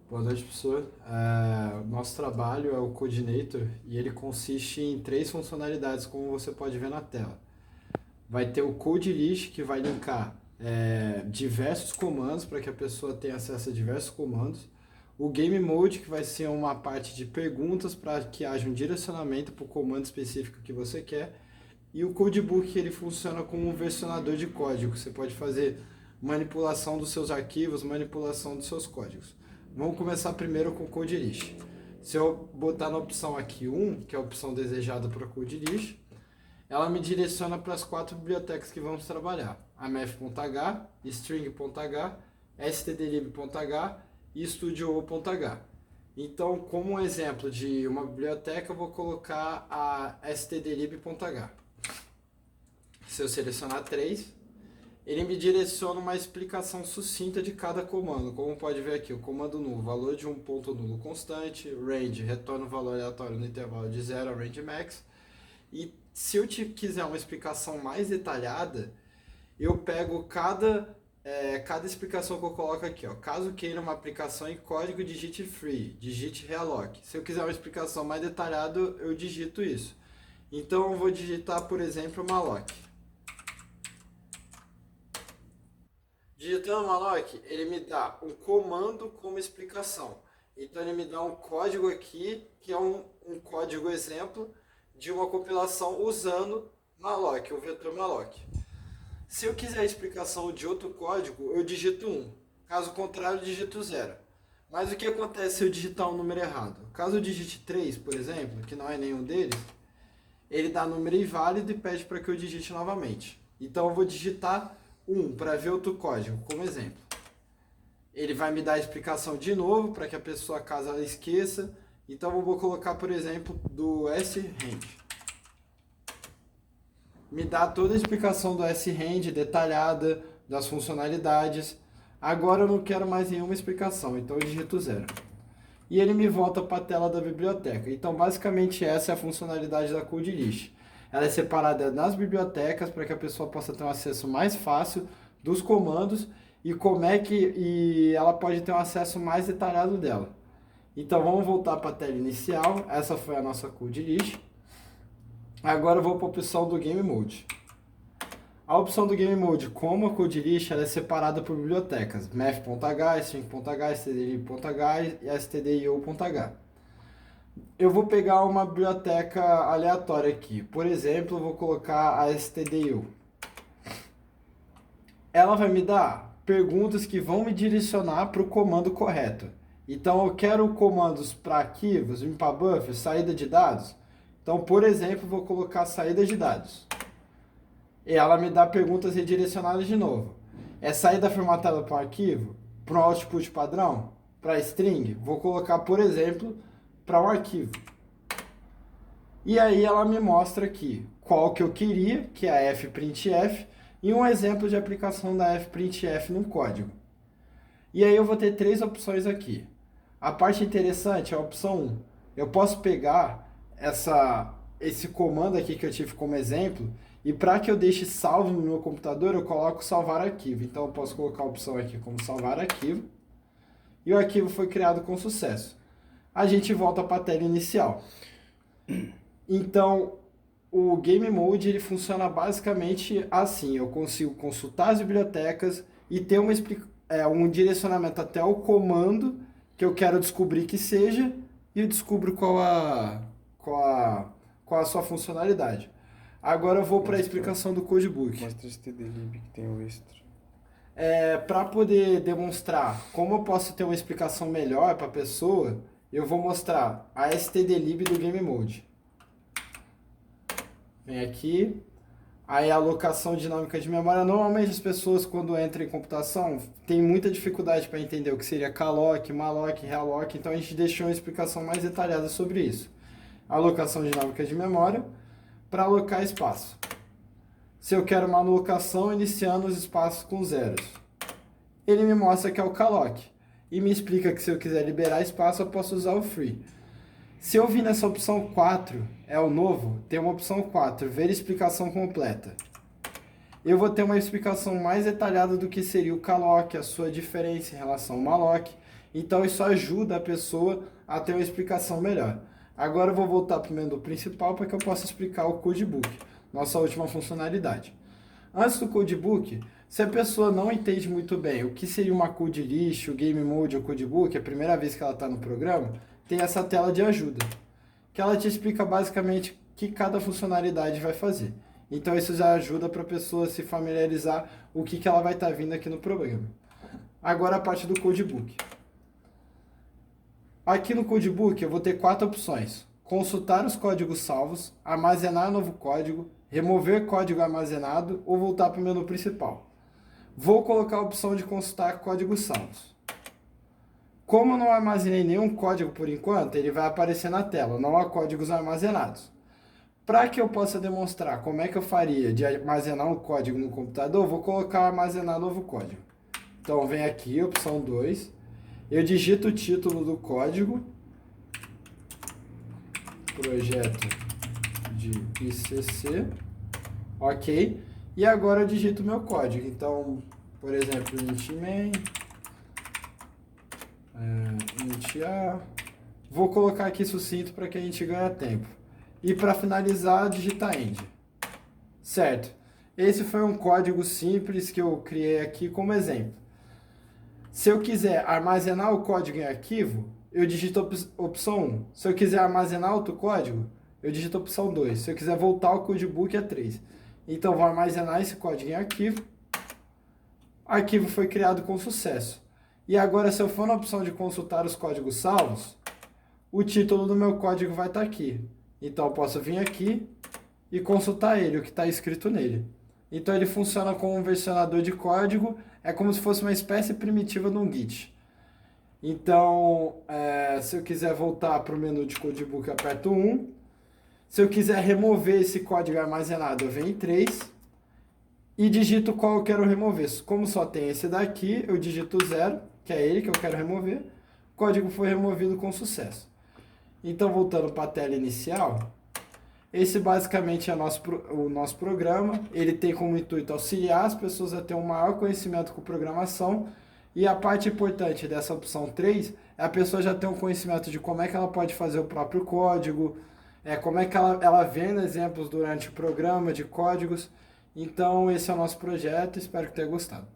Boa noite, professor. O nosso trabalho é o Coordinator e ele consiste em três funcionalidades, como você pode ver na tela. Vai ter o Code List, que vai linkar diversos comandos para que a pessoa tenha acesso a diversos comandos. O Game Mode, que vai ser uma parte de perguntas para que haja um direcionamento para o comando específico que você quer. E o Codebook, que ele funciona como um versionador de código. Você pode fazer manipulação dos seus arquivos, manipulação dos seus códigos. Vamos começar primeiro com o Code List. Se eu botar na opção aqui 1, que é a opção desejada para o Code List, ela me direciona para as 4 bibliotecas que vamos trabalhar. A math.h, string.h, stdlib.h e studio.h. Então, como um exemplo de uma biblioteca, eu vou colocar a stdlib.h. Se eu selecionar 3, ele me direciona uma explicação sucinta de cada comando. Como pode ver aqui, o comando null, valor de um ponto nulo constante, range, retorna o valor aleatório no intervalo de 0 a range max. E se eu quiser uma explicação mais detalhada, eu pego cada explicação que eu coloco aqui. Ó. Caso queira uma aplicação em código, digite free, digite realloc. Se eu quiser uma explicação mais detalhada, eu digito isso. Então eu vou digitar, por exemplo, malloc. Digitando malloc, ele me dá um comando com uma explicação. Então ele me dá um código aqui, que é um código exemplo de uma compilação usando malloc, o vetor malloc. Se eu quiser a explicação de outro código, eu digito 1. Caso contrário, eu digito 0. Mas o que acontece se eu digitar um número errado? Caso eu digite 3, por exemplo, que não é nenhum deles, ele dá número inválido e pede para que eu digite novamente. Então eu vou digitar 1 para ver outro código, como exemplo. Ele vai me dar a explicação de novo, para que a pessoa, caso ela esqueça. Então eu vou colocar, por exemplo, do sRand. Me dá toda a explicação do sRand detalhada, das funcionalidades. Agora eu não quero mais nenhuma explicação, então eu digito 0. E ele me volta para a tela da biblioteca. Então basicamente essa é a funcionalidade da Code List. Ela é separada nas bibliotecas para que a pessoa possa ter um acesso mais fácil dos comandos e ela pode ter um acesso mais detalhado dela. Então vamos voltar para a tela inicial. Essa foi a nossa Code List. Agora eu vou para a opção do Game Mode. A opção do Game Mode, como a Code List, ela é separada por bibliotecas. math.h, string.h, stdlib.h e stdio.h. Eu vou pegar uma biblioteca aleatória aqui. Por exemplo, eu vou colocar a stdio. Ela vai me dar perguntas que vão me direcionar para o comando correto. Então, eu quero comandos para arquivos, limpar buffer, saída de dados. Então, por exemplo, vou colocar saída de dados. E ela me dá perguntas redirecionadas de novo. É saída formatada para um arquivo? Para um output padrão? Para string? Vou colocar, por exemplo, para um arquivo. E aí ela me mostra aqui qual que eu queria, que é a fprintf, e um exemplo de aplicação da fprintf no código. E aí eu vou ter 3 opções aqui. A parte interessante é a opção 1. Eu posso pegar esse comando aqui que eu tive como exemplo, e para que eu deixe salvo no meu computador, eu coloco salvar arquivo. Então eu posso colocar a opção aqui como salvar arquivo, e o arquivo foi criado com sucesso. A gente volta para a tela inicial. Então, o Game Mode ele funciona basicamente assim. Eu consigo consultar as bibliotecas e ter um direcionamento até o comando que eu quero descobrir que seja, e eu descubro qual a sua funcionalidade. Agora eu vou para a explicação do Codebook. Mostra esse TDLib que tem o extra. Para poder demonstrar como eu posso ter uma explicação melhor para a pessoa, eu vou mostrar a stdlib do Game Mode. Vem aqui. Aí a alocação dinâmica de memória. Normalmente as pessoas, quando entram em computação, têm muita dificuldade para entender o que seria calloc, malloc, realloc. Então a gente deixou uma explicação mais detalhada sobre isso. Alocação dinâmica de memória para alocar espaço. Se eu quero uma alocação iniciando os espaços com zeros, ele me mostra que é o calloc e me explica que se eu quiser liberar espaço eu posso usar o free. Se eu vir nessa opção 4, é o novo, tem uma opção 4, ver explicação completa. Eu vou ter uma explicação mais detalhada do que seria o calloc, a sua diferença em relação ao malloc, Então isso ajuda a pessoa a ter uma explicação melhor. Agora eu vou voltar para o menu principal para que eu possa explicar o Codebook, nossa última funcionalidade. Antes do Codebook, se a pessoa não entende muito bem o que seria uma Code List, o Game Mode ou o Codebook, a primeira vez que ela está no programa, tem essa tela de ajuda, que ela te explica basicamente o que cada funcionalidade vai fazer. Então isso já ajuda para a pessoa se familiarizar o que ela vai estar vindo aqui no programa. Agora a parte do Codebook. Aqui no Codebook eu vou ter 4 opções: consultar os códigos salvos, armazenar novo código, remover código armazenado ou voltar para o menu principal. Vou colocar a opção de consultar códigos salvos. Como eu não armazenei nenhum código por enquanto, ele vai aparecer na tela, não há códigos armazenados. Para que eu possa demonstrar como é que eu faria de armazenar um código no computador, eu vou colocar armazenar novo código. Então vem aqui, opção 2, eu digito o título do código, projeto de ICC, ok, e agora eu digito o meu código. Então, por exemplo, int main, int a, vou colocar aqui sucinto para que a gente ganhe tempo. E para finalizar, digitar end. Certo, esse foi um código simples que eu criei aqui como exemplo. Se eu quiser armazenar o código em arquivo, eu digito opção 1. Se eu quiser armazenar outro código, eu digito opção 2. Se eu quiser voltar ao Codebook, é 3. Então, vou armazenar esse código em arquivo. O arquivo foi criado com sucesso. E agora, se eu for na opção de consultar os códigos salvos, o título do meu código vai estar aqui. Então, eu posso vir aqui e consultar ele, o que está escrito nele. Então, ele funciona como um versionador de código, é como se fosse uma espécie primitiva de um Git. Então, se eu quiser voltar para o menu de Codebook, eu aperto 1. Se eu quiser remover esse código armazenado, eu venho em 3 e digito qual eu quero remover. Como só tem esse daqui, eu digito 0, que é ele que eu quero remover. O código foi removido com sucesso. Então, voltando para a tela inicial, esse basicamente é o nosso programa. Ele tem como intuito auxiliar as pessoas a ter um maior conhecimento com programação. E a parte importante dessa opção 3 é a pessoa já ter um conhecimento de como é que ela pode fazer o próprio código, como é que ela vendo exemplos durante o programa de códigos. Então, esse é o nosso projeto, espero que tenha gostado.